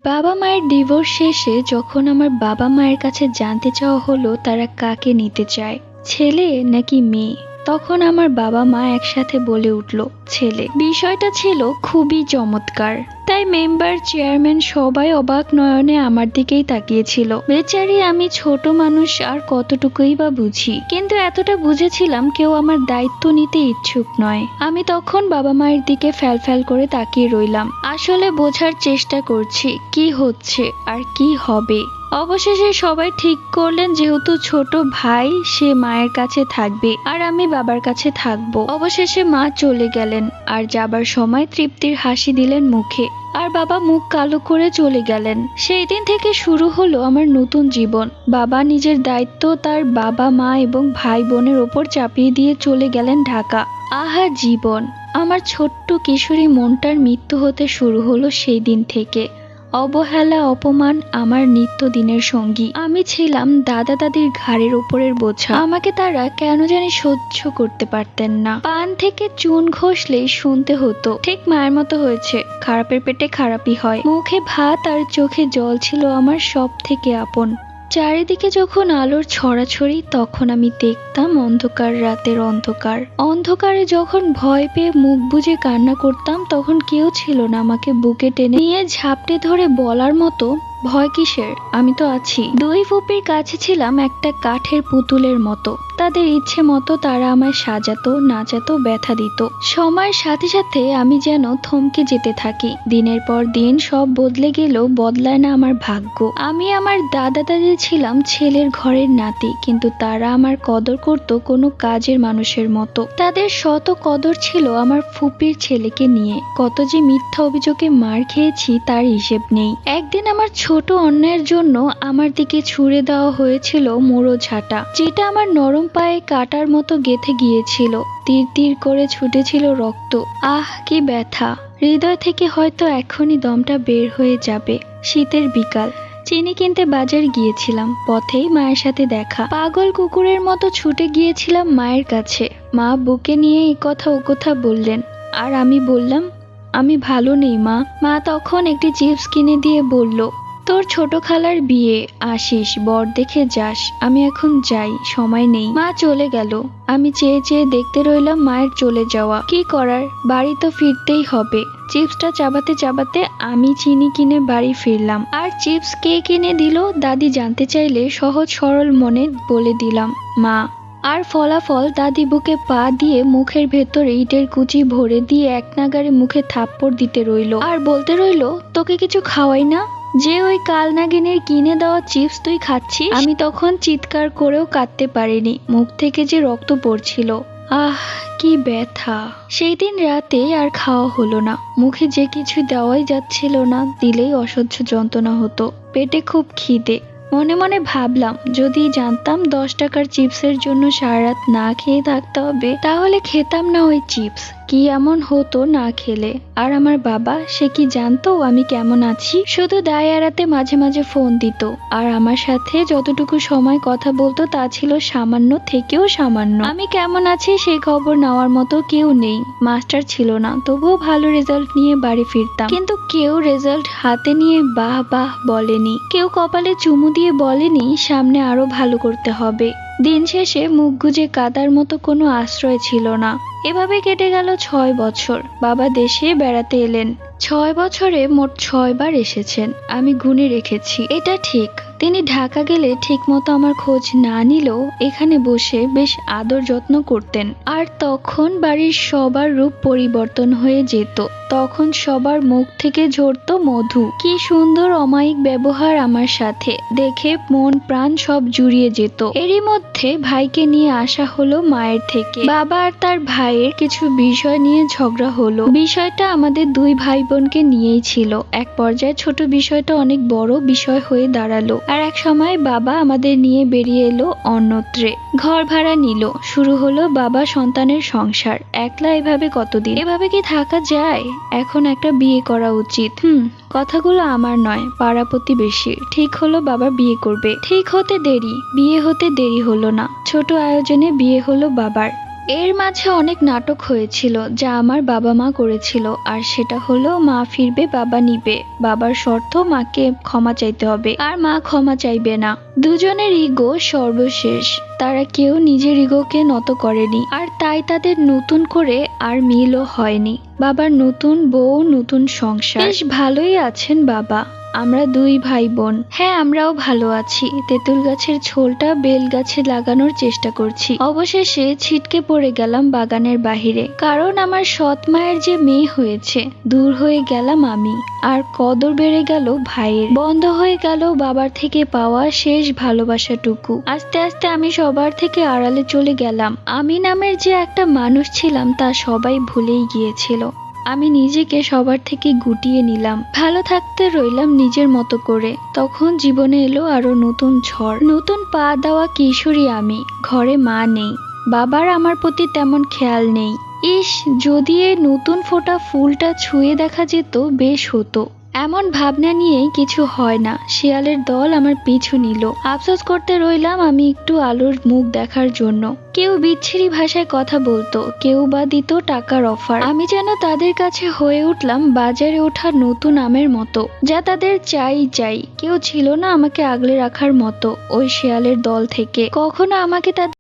বাবা মায়ের ডিভোর্স শেষে যখন আমার বাবা মায়ের কাছে জানতে চাওয়া হলো তারা কাকে নিতে চায়, ছেলে নাকি মেয়ে, তখন আমার বাবা মা একসাথে বলে উঠল ছেলে। বিষয়টা ছিল খুবই চমৎকার, তাই মেম্বার চেয়ারম্যান সবাই অবাক নয়নে আমার দিকেই তাকিয়েছিল। বেচারি আমি ছোট মানুষ, আর কতটুকুই বা বুঝি, কিন্তু এতটা বুঝেছিলাম কেউ আমার দায়িত্ব নিতে ইচ্ছুক নয়। আমি তখন বাবা মায়ের দিকে ফ্যাল করে তাকিয়ে রইলাম, আসলে বোঝার চেষ্টা করছি কি হচ্ছে আর কি হবে। অবশেষে সবাই ঠিক করলেন যেহেতু ছোট ভাই সে মায়ের কাছে থাকবে আর আমি বাবার কাছে থাকবো। অবশেষে মা চলে গেলেন আর যাবার সময় তৃপ্তির হাসি দিলেন মুখে, আর বাবা মুখ কালো করে চলে গেলেন। সেই দিন থেকে শুরু হলো আমার নতুন জীবন। বাবা নিজের দায়িত্ব তার বাবা মা এবং ভাই বোনের ওপর চাপিয়ে দিয়ে চলে গেলেন ঢাকা। আহা জীবন! আমার ছোট্ট কিশোরী মনটার মৃত্যু হতে শুরু হলো সেই দিন থেকে। অবহেলা অপমান আমার নিত্যদিনের সঙ্গী। আমি ছিলাম দাদা দাদির ঘাড়ের উপরের বোঝা। আমাকে তারা কেন জানি সহ্য করতে পারতেন না। পান থেকে চুন ঘষলেই শুনতে হতো ঠিক মায়ের মতো হয়েছে, খারাপের পেটে খারাপই হয়। মুখে ভাত আর চোখে জল ছিল আমার সব থেকে আপন। চারিদিকে যখন আলোর ছড়াছড়ি তখন আমি দেখতাম অন্ধকার রাতের অন্ধকার। অন্ধকারে যখন ভয় পেয়ে মুখ বুজে কান্না করতাম তখন কেউ ছিল না আমাকে বুকে টেনে নিয়ে ঝাপটে ধরে বলার মতো ভয় কিসের, আমি তো আছি। দুই ফুপির কাছে ছিলাম একটা কাঠের পুতুলের মতো। তাদের ইচ্ছে মতো তারা আমায় সাজাতো, নাচাতো, ব্যথা দিত। সময়ের সাথে সাথে আমি যেন থমকে যেতে থাকি। দিনের পর দিন সব বদলে গেলেও বদলায় না আমার ভাগ্য। আমি আমার দাদা দাদি ছিলাম ছেলের ঘরের নাতি, কিন্তু তারা আমার কদর করত কোনো কাজের মানুষের মতো। তাদের শত কদর ছিল আমার ফুপির ছেলেকে নিয়ে। কত যে মিথ্যা অভিযোগে মার খেয়েছি তার হিসেব নেই। একদিন আমার ছোট অন্যায়ের জন্য আমার দিকে ছুঁড়ে দেওয়া হয়েছিল মোড়ো ঝাঁটা, যেটা আমার নরম পায়ে কাটার মতো গেঁথে গিয়েছিল। তীর তীর করে ছুটেছিল রক্ত। আহ কি ব্যথা! হৃদয় থেকে হয়তো এখনই দমটা বের হয়ে যাবে। শীতের বিকাল, চিনি কিনতে বাজার গিয়েছিলাম। পথেই মায়ের সাথে দেখা। পাগল কুকুরের মতো ছুটে গিয়েছিলাম মায়ের কাছে। মা বুকে নিয়ে এই কথা ও কথা বললেন, আর আমি বললাম আমি ভালো নেই মা। মা তখন একটি চিপস কিনে দিয়ে বলল, তোর ছোট খালার বিয়ে, আসিস, বর দেখে যাস। আমি এখন যাই, সময় নেই। মা চলে গেল। আমি চেয়ে চেয়ে দেখতে রইলাম মায়ের চলে যাওয়া। কি করার, বাড়ি তো ফিরতেই হবে। চিপসটা চাবাতে চাবাতে আমি চিনি কিনে বাড়ি ফিরলাম। আর চিপস কে কিনে দিল দাদি জানতে চাইলে সহজ সরল মনে বলে দিলাম মা। আর ফলাফল দাদি বুকে পা দিয়ে মুখের ভেতরে ইটের কুচি ভরে দিয়ে এক নাগারে মুখে থাপ্পড় দিতে রইল আর বলতে রইল, তোকে কিছু খাওয়াই না, যে ওই কালনাগিনীর কিনে দেওয়া চিপস তুই খাচ্ছিস। আমি তখন চিৎকার করেও কাঁদতে পারিনি, মুখ থেকে যে রক্ত পড়ছিল। আহ কি ব্যথা! সেই দিন রাতে আর খাওয়া হলো না। মুখে যে কিছু দেওয়াই যাচ্ছিল না, দিলেই অসহ্য যন্ত্রণা হতো। পেটে খুব খিদে। মনে মনে ভাবলাম যদি জানতাম 10 টাকার চিপসের জন্য সারা রাত না খেয়ে থাকতে হবে তাহলে খেতাম না ওই চিপস। কি এমন হতো না খেলে? আর আমার বাবা, সে কি জানতো আমি কেমন আছি? শুধু দায় এড়াতে মাঝে মাঝে ফোন দিত, আর আমার সাথে যতটুকু সময় কথা বলতো তা ছিল সামান্য থেকেও সামান্য। আমি কেমন আছি সেই খবর নেওয়ার মতো কেউ নেই। মাস্টার ছিল না, তবুও ভালো রেজাল্ট নিয়ে বাড়ি ফিরতাম, কিন্তু কেউ রেজাল্ট হাতে নিয়ে বাহ বাহ বলেনি। কেউ কপালে চুমু দিয়ে বলেনি সামনে আরো ভালো করতে হবে। দিন শেষে মুখ গুজে কাদার মতো কোনো আশ্রয় ছিল না। এভাবে কেটে গেল 6 বছর। বাবা দেশে বেড়াতে এলেন। 6 বছরে মোট 6 বার এসেছেন, আমি গুনে রেখেছি। এটা ঠিক, তিনি ঢাকা গেলে ঠিক মতো আমার খোঁজ না নিলেও এখানে বসে বেশ আদর যত্ন করতেন। আর তখন বাড়ির সবার রূপ পরিবর্তন হয়ে যেত। তখন সবার মুখ থেকে ঝরতো মধু। কি সুন্দর অমায়িক ব্যবহার আমার সাথে, দেখে মন প্রাণ সব জুড়িয়ে যেত। এরই মধ্যে ভাইকে নিয়ে আসা হলো মায়ের থেকে। বাবা আর তার ভাইয়ের কিছু বিষয় নিয়ে ঝগড়া হলো। বিষয়টা আমাদের দুই ভাই বোনকে নিয়েই ছিল। এক পর্যায়ে ছোট বিষয়টা অনেক বড় বিষয় হয়ে দাঁড়ালো। আর এক সময় বাবা আমাদের নিয়ে বেরিয়ে এলো অন্যত্রে। ঘর ভাড়া নিল। শুরু হলো বাবা সন্তানের সংসার। একলা এভাবে কতদিন? এভাবে কি থাকা যায়? এখন একটা বিয়ে করা উচিত। কথাগুলো আমার নয়, পাড়া প্রতিবেশীর। ঠিক হলো বাবা বিয়ে করবে। ঠিক হতে দেরি, বিয়ে হতে দেরি হলো না। ছোট আয়োজনে বিয়ে হলো বাবার। এর মাঝে অনেক নাটক হয়েছিল যা আমার বাবা মা করেছিল, আর সেটা হলো মা ফিরবে বাবা নিবে, বাবার শর্ত মাকে ক্ষমা চাইতে হবে আর মা ক্ষমা চাইবে না। দুজনের ইগো সর্বশেষ, তারা কেউ নিজের ইগোকে নত করেনি, আর তাই তাদের নতুন করে আর মিলও হয়নি। বাবার নতুন বউ, নতুন সংসার, বেশ ভালোই আছেন বাবা। আমরা দুই ভাই বোন, হ্যাঁ আমরাও ভালো আছি। তেঁতুল গাছের ছোলটা বেল গাছে লাগানোর চেষ্টা করছি। অবশেষে ছিটকে পড়ে গেলাম বাগানের বাহিরে, কারণ আমার সৎ মায়ের যে মেয়ে হয়েছে, দূর হয়ে গেলাম আমি, আর কদর বেড়ে গেল ভাইয়ের, বন্ধ হয়ে গেল বাবার থেকে পাওয়া শেষ ভালোবাসাটুকু। আস্তে আস্তে আমি সবার থেকে আড়ালে চলে গেলাম। আমি নামের যে একটা মানুষ ছিলাম তা সবাই ভুলেই গিয়েছিল। আমি নিজেকে সবার থেকে গুটিয়ে নিলাম, ভালো থাকতে রইলাম নিজের মতো করে। তখন জীবনে এলো আরো নতুন ঝড়, নতুন পা দেওয়া কিশোরী আমি। ঘরে মা নেই, বাবার আমার প্রতি তেমন খেয়াল নেই। ইস, যদি এই নতুন ফোটা ফুলটা ছুঁয়ে দেখা যেত বেশ হতো। এমন ভাবনা নিয়েই কিছু হয় না, শিয়ালের দল আমার পিছু নিল। আফসোস করতে রইলাম আমি একটু আলোর মুখ দেখার জন্য। কেউ বিচ্ছিরি ভাষায় কথা বলতো, কেউ বা দিত টাকার অফার। আমি যেন তাদের কাছে হয়ে উঠলাম বাজারে ওঠা নতুন আমের মতো, যা তাদের চাই চাই। কেউ ছিল না আমাকে আগলে রাখার মতো ওই শিয়ালের দল থেকে। কখনো আমাকে তাদের